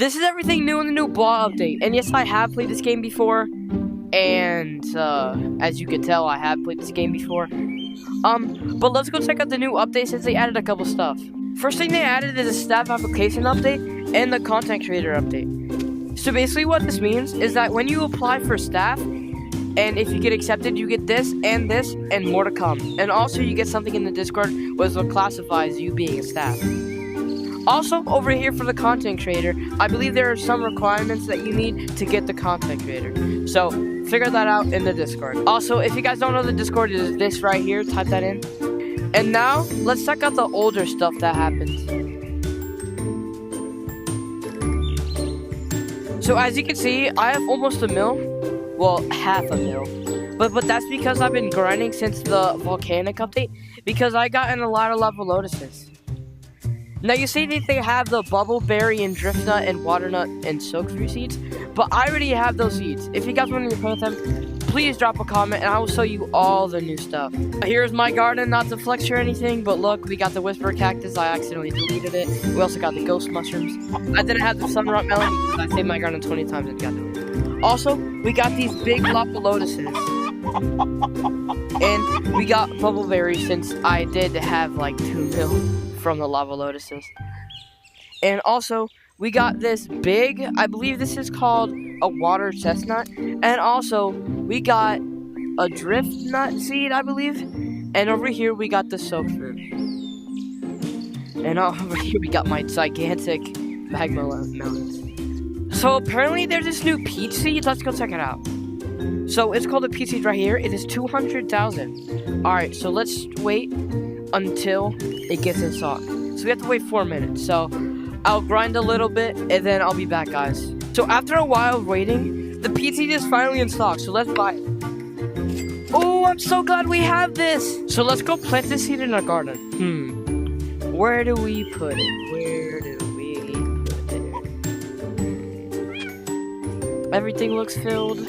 This is everything new in the new Blah update. And yes, I have played this game before. And as you can tell, I have played this game before. But let's go check out the new update since they added a couple stuff. First thing they added is a staff application update and the content creator update. So basically what this means is that when you apply for staff, and if you get accepted, you get this and more to come. And also you get something in the Discord which will classify as you being a staff. Also, over here for the content creator, I believe there are some requirements that you need to get the content creator. So, figure that out in the Discord. Also, if you guys don't know the Discord, it is this right here. Type that in. And now, let's check out the older stuff that happened. So, as you can see, I have almost a mil. Well, half a mil. But that's because I've been grinding since the volcanic update. Because I got in a lot of lava lotuses. Now you see that they have the bubble berry and drift nut and water nut and silk fruit seeds, but I already have those seeds. If you guys want to plant them, please drop a comment and I will show you all the new stuff. Here's my garden, not to flex or anything, but look, we got the whisper cactus. I accidentally deleted it. We also got the ghost mushrooms. I didn't have the sunrock melon because I saved my garden 20 times and got deleted. Also, we got these big lava lotuses. And we got bubble berries since I did have like 2 mil. From the lava lotuses. And also we got this big, I believe this is called a water chestnut, and also we got a drift nut seed, I believe, and over here we got the silk fruit, and over here we got my gigantic magma melons. So apparently there's this new peach seed. Let's go check it out. So it's called a peach seed right here. It is 200,000. Alright, so let's wait until it gets in stock. So we have to wait 4 minutes. So I'll grind a little bit and then I'll be back, guys. So after a while of waiting, the peach seed is finally in stock. So let's buy it. Oh, I'm so glad we have this. So let's go plant this seed in our garden. Where do we put it? Where do we put it? Everything looks filled.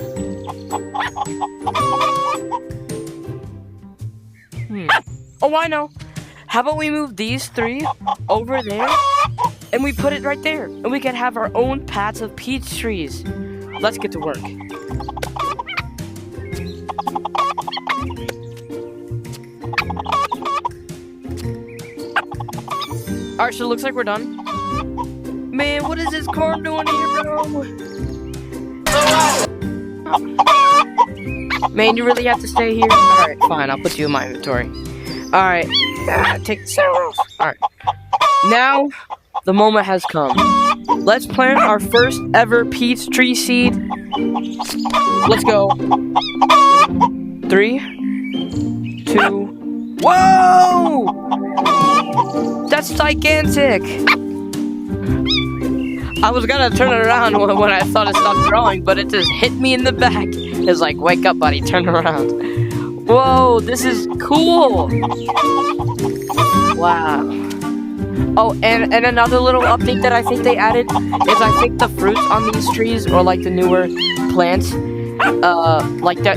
Oh, I know. How about we move these 3 over there, and we put it right there, and we can have our own patch of peach trees. Let's get to work. Alright, so it looks like we're done. Man, what is this corn doing here, bro? Man, you really have to stay here? Alright, fine, I'll put you in my inventory. Alright, take the center off. Alright. Now, the moment has come. Let's plant our first ever peach tree seed. Let's go. 3, 2, whoa! That's gigantic! I was gonna turn it around when I thought it stopped growing, but it just hit me in the back. It's like, wake up, buddy, turn around. Whoa, this is cool! Wow. Oh, and another little update that I think they added is I think the fruits on these trees, or like the newer plants, like the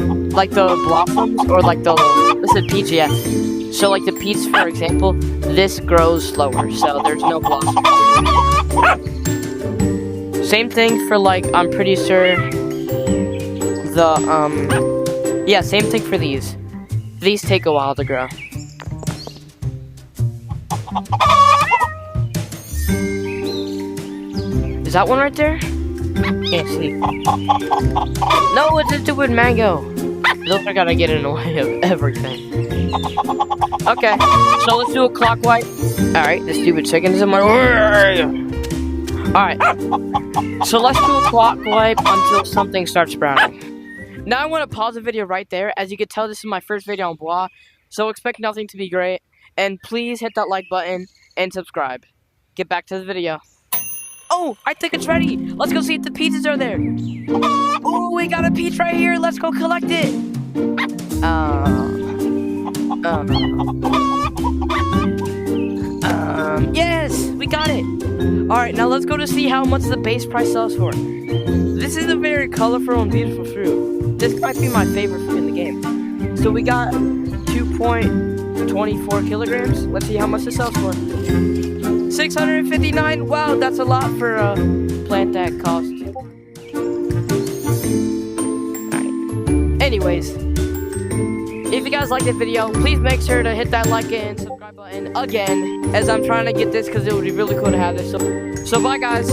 blossoms, or like the, this is peach, yeah. So like the peach, for example, this grows slower, so there's no blossom. Same thing for like, I'm pretty sure, the, yeah, same thing for these. These take a while to grow. Is that one right there? Can't see. No, it's a stupid mango. Those are gonna get in the way of everything. Okay, so let's do a clock wipe. Alright, the stupid chicken is in my way. Alright, so let's do a clock wipe until something starts sprouting. Now I want to pause the video right there. As you can tell, this is my first video on Blah, so expect nothing to be great. And please hit that like button and subscribe. Get back to the video. Oh, I think it's ready. Let's go see if the peaches are there. Oh, we got a peach right here. Let's go collect it. Yes, we got it. Alright, now let's go to see how much the base price sells for. This is a very colorful and beautiful fruit. This might be my favorite fruit in the game. So we got 2.24 kilograms. Let's see how much it sells for. 659. Wow, that's a lot for a plant that cost. Alright. Anyways, if you guys like this video, please make sure to hit that like and subscribe button again, as I'm trying to get this because it would be really cool to have this. So bye guys.